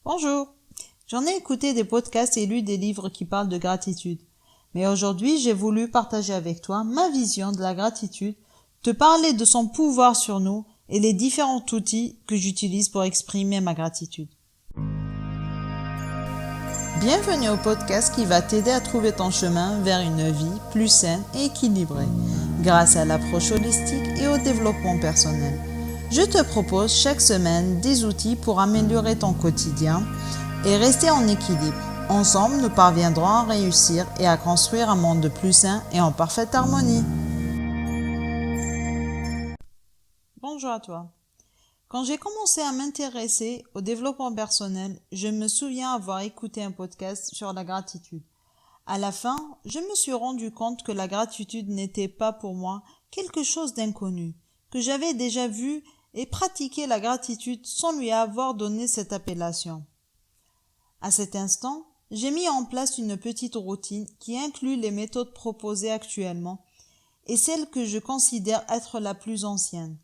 Bonjour. J'en ai écouté des podcasts et lu des livres qui parlent de gratitude. Mais aujourd'hui, j'ai voulu partager avec toi ma vision de la gratitude, te parler de son pouvoir sur nous et les différents outils que j'utilise pour exprimer ma gratitude. Bienvenue au podcast qui va t'aider à trouver ton chemin vers une vie plus saine et équilibrée grâce à l'approche holistique et au développement personnel. Je te propose chaque semaine des outils pour améliorer ton quotidien et rester en équilibre. Ensemble, nous parviendrons à réussir et à construire un monde plus sain et en parfaite harmonie. Bonjour à toi. Quand j'ai commencé à m'intéresser au développement personnel, je me souviens avoir écouté un podcast sur la gratitude. À la fin, je me suis rendu compte que la gratitude n'était pas pour moi quelque chose d'inconnu, que j'avais déjà vu et pratiqué la gratitude sans lui avoir donné cette appellation. À cet instant, j'ai mis en place une petite routine qui inclut les méthodes proposées actuellement et celle que je considère être la plus ancienne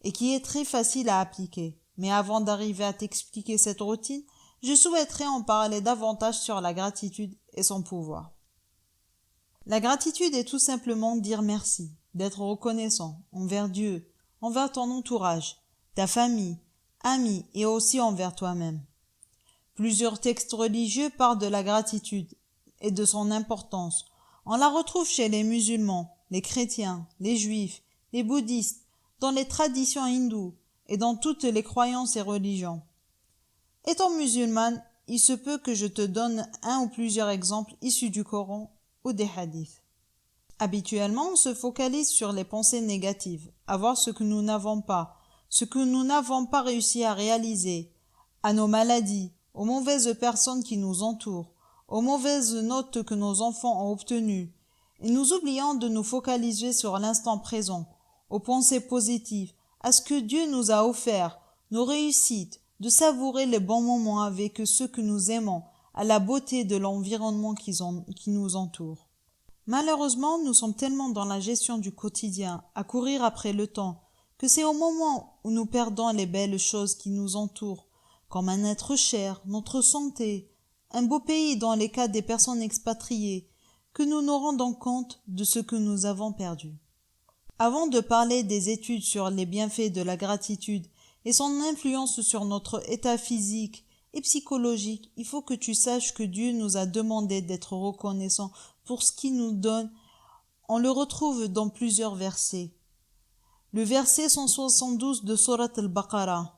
et qui est très facile à appliquer. Mais avant d'arriver à t'expliquer cette routine, je souhaiterais en parler davantage sur la gratitude et son pouvoir. La gratitude est tout simplement dire merci, d'être reconnaissant envers Dieu, envers ton entourage, ta famille, amis et aussi envers toi-même. Plusieurs textes religieux parlent de la gratitude et de son importance. On la retrouve chez les musulmans, les chrétiens, les juifs, les bouddhistes, dans les traditions hindoues et dans toutes les croyances et religions. Étant musulmane, il se peut que je te donne un ou plusieurs exemples issus du Coran ou des hadiths. Habituellement, on se focalise sur les pensées négatives, avoir ce que nous n'avons pas, ce que nous n'avons pas réussi à réaliser, à nos maladies, aux mauvaises personnes qui nous entourent, aux mauvaises notes que nos enfants ont obtenues, et nous oublions de nous focaliser sur l'instant présent, aux pensées positives, à ce que Dieu nous a offert, nos réussites, de savourer les bons moments avec ceux que nous aimons, à la beauté de l'environnement qui nous entoure. Malheureusement, nous sommes tellement dans la gestion du quotidien, à courir après le temps, que c'est au moment où nous perdons les belles choses qui nous entourent, comme un être cher, notre santé, un beau pays dans les cas des personnes expatriées, que nous nous rendons compte de ce que nous avons perdu. Avant de parler des études sur les bienfaits de la gratitude et son influence sur notre état physique et psychologique, il faut que tu saches que Dieu nous a demandé d'être reconnaissants pour ce qu'il nous donne. On le retrouve dans plusieurs versets. Le verset 172 de Surat al-Baqarah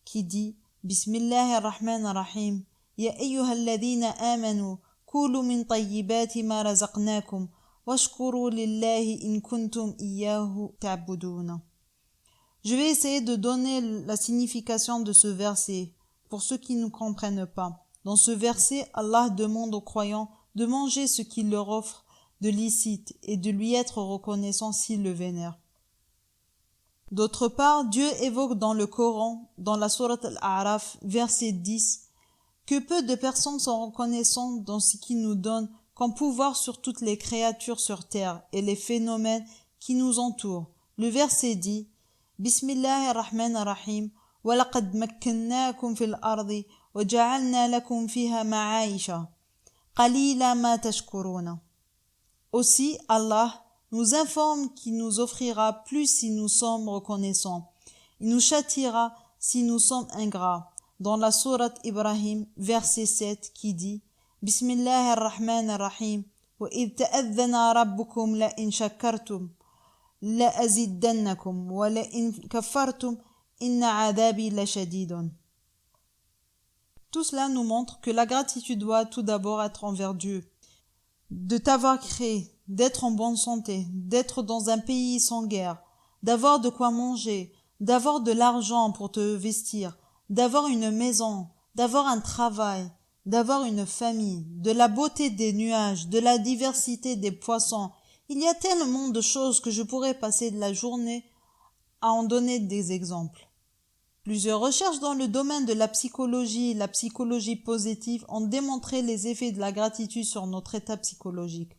qui dit Bismillahirrahmanirrahim Ya ayyuhalladhina amanu kulu min tayyibati ma razaqnakum washkuru lillahi in kuntum iyyahu ta'buduna. Je vais essayer de donner la signification de ce verset pour ceux qui ne comprennent pas. Dans ce verset, Allah demande aux croyants de manger ce qu'il leur offre de licite et de lui être reconnaissant s'ils le vénèrent. D'autre part, Dieu évoque dans le Coran, dans la sourate Al-A'raf, verset 10, que peu de personnes sont reconnaissantes dans ce qu'il nous donne comme pouvoir sur toutes les créatures sur terre et les phénomènes qui nous entourent. Le verset dit Bismillahirrahmanirrahim وَلَقَدْ مَكَّنَّاكُمْ فِي الْأَرْضِ وَجَعَلْنَا لَكُمْ فِيهَا مَعَايِشَ قَلِيلًا مَا تَشْكُرُونَ. Aussi, Allah nous informe qu'il nous offrira plus si nous sommes reconnaissants. Il nous châtiera si nous sommes ingrats. Dans la sourate Ibrahim, verset 7, qui dit Bismillahirrahmanirrahim وَإِذْ تَأَذَّنَ رَبُّكُمْ لَإِنْ شَكَرْتُمْ لَأَزِدَنَّكُمْ وَلَإِنْ كَفَّرْتُمْ إِنَّ عَذَابِي لَشَدِيدٌ. Tout cela nous montre que la gratitude doit tout d'abord être envers Dieu, de t'avoir créé, d'être en bonne santé, d'être dans un pays sans guerre, d'avoir de quoi manger, d'avoir de l'argent pour te vestir, d'avoir une maison, d'avoir un travail, d'avoir une famille, de la beauté des nuages, de la diversité des poissons. Il y a tellement de choses que je pourrais passer de la journée à en donner des exemples. Plusieurs recherches dans le domaine de la psychologie positive ont démontré les effets de la gratitude sur notre état psychologique.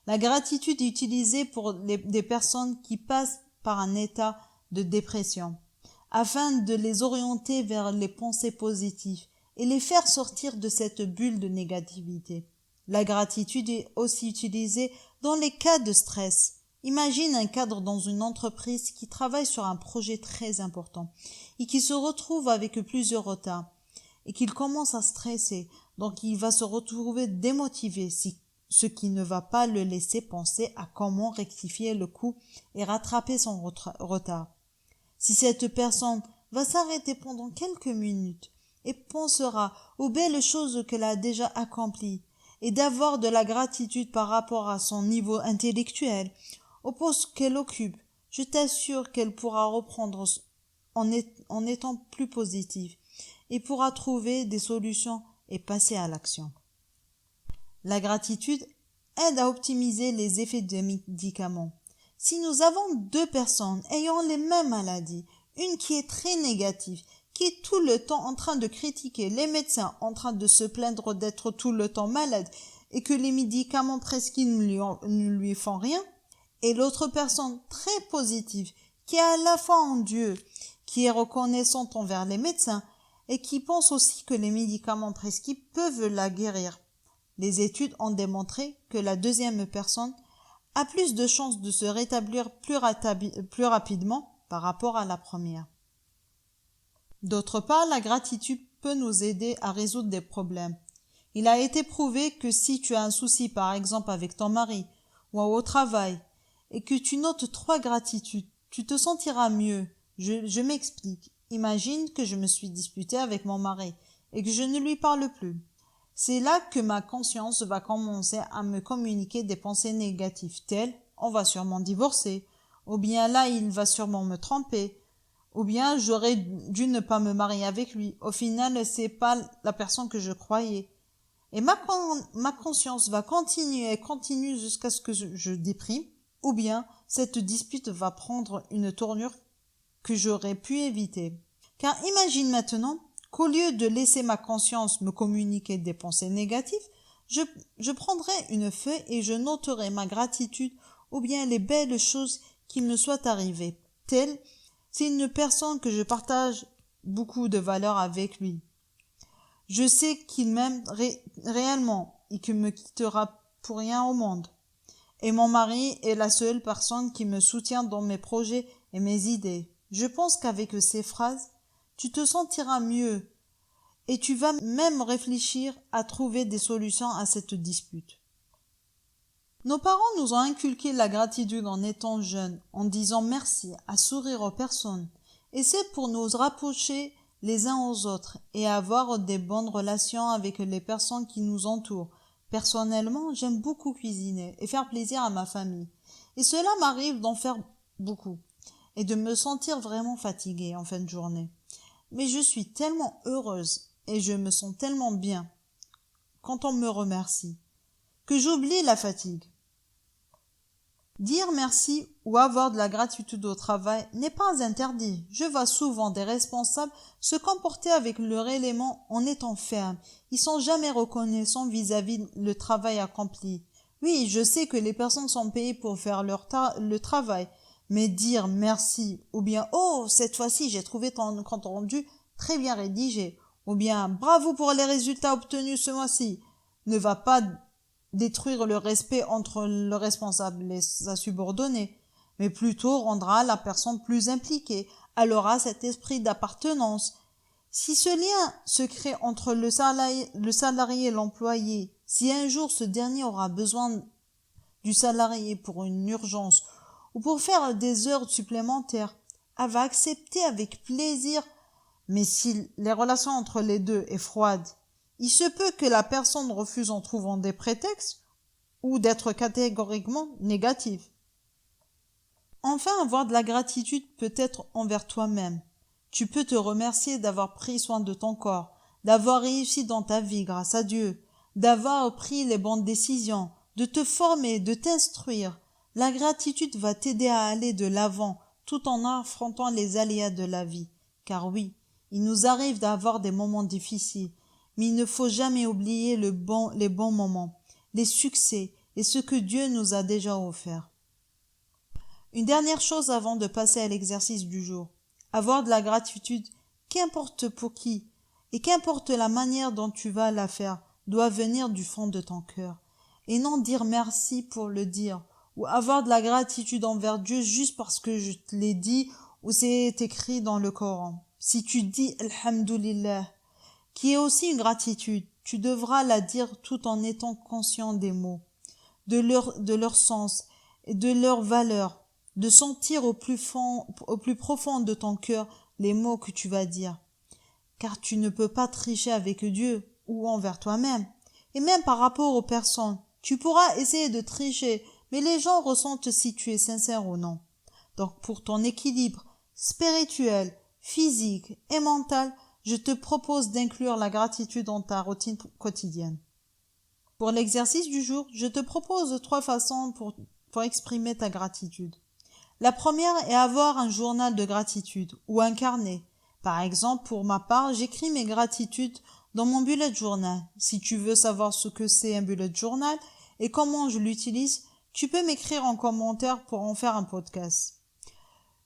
La gratitude est utilisée pour des personnes qui passent par un état de dépression. afin de les orienter vers les pensées positives et les faire sortir de cette bulle de négativité. La gratitude est aussi utilisée dans les cas de stress. Imagine un cadre dans une entreprise qui travaille sur un projet très important et qui se retrouve avec plusieurs retards et qu'il commence à stresser. Donc il va se retrouver démotivé, ce qui ne va pas le laisser penser à comment rectifier le coup et rattraper son retard. Si cette personne va s'arrêter pendant quelques minutes et pensera aux belles choses qu'elle a déjà accomplies et d'avoir de la gratitude par rapport à son niveau intellectuel, au poste qu'elle occupe, je t'assure qu'elle pourra reprendre en étant plus positive et pourra trouver des solutions et passer à l'action. La gratitude aide à optimiser les effets des médicaments. Si nous avons deux personnes ayant les mêmes maladies, une qui est très négative, qui est tout le temps en train de critiquer les médecins, en train de se plaindre d'être tout le temps malade et que les médicaments prescrits ne lui font rien, et l'autre personne très positive, qui a à la foi en Dieu, qui est reconnaissante envers les médecins et qui pense aussi que les médicaments prescrits peuvent la guérir. Les études ont démontré que la deuxième personne a plus de chances de se rétablir plus rapidement par rapport à la première. D'autre part, la gratitude peut nous aider à résoudre des problèmes. Il a été prouvé que si tu as un souci par exemple avec ton mari ou au travail et que tu notes 3 gratitudes, tu te sentiras mieux. Je m'explique. Imagine que je me suis disputée avec mon mari et que je ne lui parle plus. C'est là que ma conscience va commencer à me communiquer des pensées négatives telles « on va sûrement divorcer » ou bien « là il va sûrement me tromper » ou bien « j'aurais dû ne pas me marier avec lui ». Au final, c'est pas la personne que je croyais. Et ma conscience va continuer jusqu'à ce que je déprime, ou bien cette dispute va prendre une tournure que j'aurais pu éviter. Car imagine maintenant qu'au lieu de laisser ma conscience me communiquer des pensées négatives, je prendrai une feuille et je noterai ma gratitude ou bien les belles choses qui me soient arrivées. Telle, c'est une personne que je partage beaucoup de valeurs avec lui. Je sais qu'il m'aime réellement et qu'il me quittera pour rien au monde. Et mon mari est la seule personne qui me soutient dans mes projets et mes idées. Je pense qu'avec ces phrases, tu te sentiras mieux et tu vas même réfléchir à trouver des solutions à cette dispute. Nos parents nous ont inculqué la gratitude en étant jeunes, en disant merci, à sourire aux personnes. Et c'est pour nous rapprocher les uns aux autres et avoir des bonnes relations avec les personnes qui nous entourent. Personnellement, j'aime beaucoup cuisiner et faire plaisir à ma famille. Et cela m'arrive d'en faire beaucoup et de me sentir vraiment fatiguée en fin de journée. Mais je suis tellement heureuse et je me sens tellement bien quand on me remercie que j'oublie la fatigue. Dire merci ou avoir de la gratitude au travail n'est pas interdit. Je vois souvent des responsables se comporter avec leur élément en étant fermes. Ils sont jamais reconnaissants vis-à-vis le travail accompli. Oui, je sais que les personnes sont payées pour faire le travail, mais dire merci ou bien oh, cette fois-ci j'ai trouvé ton compte rendu très bien rédigé ou bien bravo pour les résultats obtenus ce mois-ci ne va pas détruire le respect entre le responsable et sa subordonnée, mais plutôt rendra la personne plus impliquée. Elle aura cet esprit d'appartenance. Si ce lien se crée entre le salarié et l'employé, si un jour ce dernier aura besoin du salarié pour une urgence ou pour faire des heures supplémentaires, elle va accepter avec plaisir. Mais si les relations entre les deux est froide, il se peut que la personne refuse en trouvant des prétextes ou d'être catégoriquement négative. Enfin, avoir de la gratitude peut être envers toi-même. Tu peux te remercier d'avoir pris soin de ton corps, d'avoir réussi dans ta vie grâce à Dieu, d'avoir pris les bonnes décisions, de te former, de t'instruire. La gratitude va t'aider à aller de l'avant tout en affrontant les aléas de la vie. Car oui, il nous arrive d'avoir des moments difficiles, mais il ne faut jamais oublier les bons moments, les succès et ce que Dieu nous a déjà offert. Une dernière chose avant de passer à l'exercice du jour. Avoir de la gratitude, qu'importe pour qui, et qu'importe la manière dont tu vas la faire, doit venir du fond de ton cœur. Et non dire merci pour le dire, ou avoir de la gratitude envers Dieu juste parce que je te l'ai dit ou c'est écrit dans le Coran. Si tu dis Alhamdulillah, qui est aussi une gratitude, tu devras la dire tout en étant conscient des mots, de leur sens et de leur valeur, de sentir au plus profond de ton cœur les mots que tu vas dire. Car tu ne peux pas tricher avec Dieu ou envers toi-même. Et même par rapport aux personnes, tu pourras essayer de tricher, mais les gens ressentent si tu es sincère ou non. Donc pour ton équilibre spirituel, physique et mental, je te propose d'inclure la gratitude dans ta routine quotidienne. Pour l'exercice du jour, je te propose 3 façons pour exprimer ta gratitude. La première est avoir un journal de gratitude ou un carnet. Par exemple, pour ma part, j'écris mes gratitudes dans mon bullet journal. Si tu veux savoir ce que c'est un bullet journal et comment je l'utilise, tu peux m'écrire en commentaire pour en faire un podcast.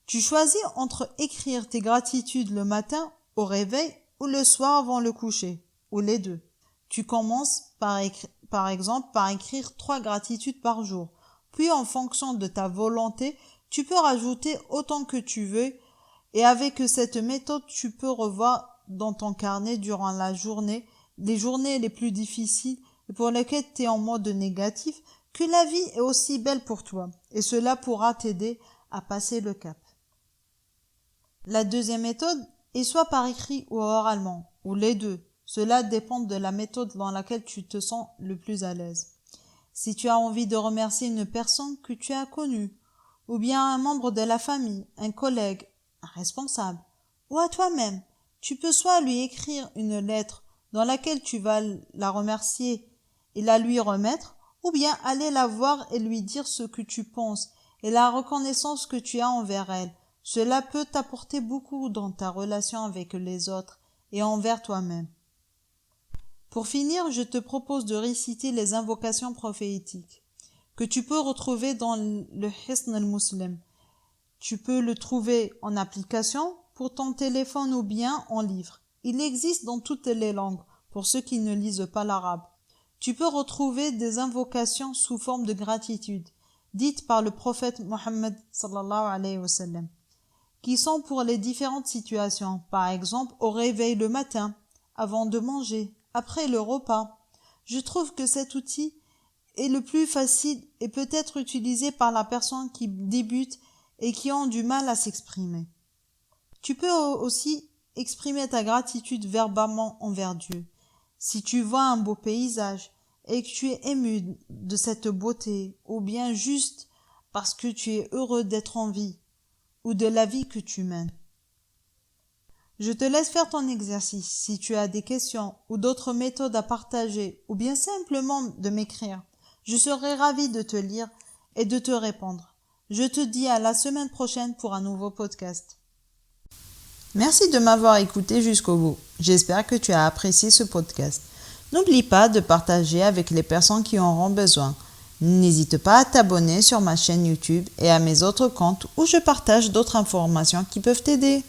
Tu choisis entre écrire tes gratitudes le matin au réveil ou le soir avant le coucher, ou les deux. Tu commences par exemple par écrire 3 gratitudes par jour. Puis en fonction de ta volonté, tu peux rajouter autant que tu veux et avec cette méthode, tu peux revoir dans ton carnet durant la journée, les journées les plus difficiles et pour lesquelles tu es en mode négatif, que la vie est aussi belle pour toi et cela pourra t'aider à passer le cap. La deuxième méthode est soit par écrit ou oralement, ou les deux. Cela dépend de la méthode dans laquelle tu te sens le plus à l'aise. Si tu as envie de remercier une personne que tu as connue, ou bien un membre de la famille, un collègue, un responsable, ou à toi-même, tu peux soit lui écrire une lettre dans laquelle tu vas la remercier et la lui remettre, ou bien aller la voir et lui dire ce que tu penses et la reconnaissance que tu as envers elle. Cela peut t'apporter beaucoup dans ta relation avec les autres et envers toi-même. Pour finir, je te propose de réciter les invocations prophétiques que tu peux retrouver dans le Hisn al-Muslim. Tu peux le trouver en application pour ton téléphone ou bien en livre. Il existe dans toutes les langues pour ceux qui ne lisent pas l'arabe. Tu peux retrouver des invocations sous forme de gratitude dites par le prophète Mohammed sallallahu alayhi wa sallam, qui sont pour les différentes situations, par exemple au réveil le matin, avant de manger, après le repas. Je trouve que cet outil est le plus facile et peut être utilisé par la personne qui débute et qui ont du mal à s'exprimer. Tu peux aussi exprimer ta gratitude verbalement envers Dieu. Si tu vois un beau paysage et que tu es ému de cette beauté, ou bien juste parce que tu es heureux d'être en vie, ou de la vie que tu mènes. Je te laisse faire ton exercice. Si tu as des questions ou d'autres méthodes à partager, ou bien simplement de m'écrire, je serai ravie de te lire et de te répondre. Je te dis à la semaine prochaine pour un nouveau podcast. Merci de m'avoir écouté jusqu'au bout. J'espère que tu as apprécié ce podcast. N'oublie pas de partager avec les personnes qui en auront besoin. N'hésite pas à t'abonner sur ma chaîne YouTube et à mes autres comptes où je partage d'autres informations qui peuvent t'aider.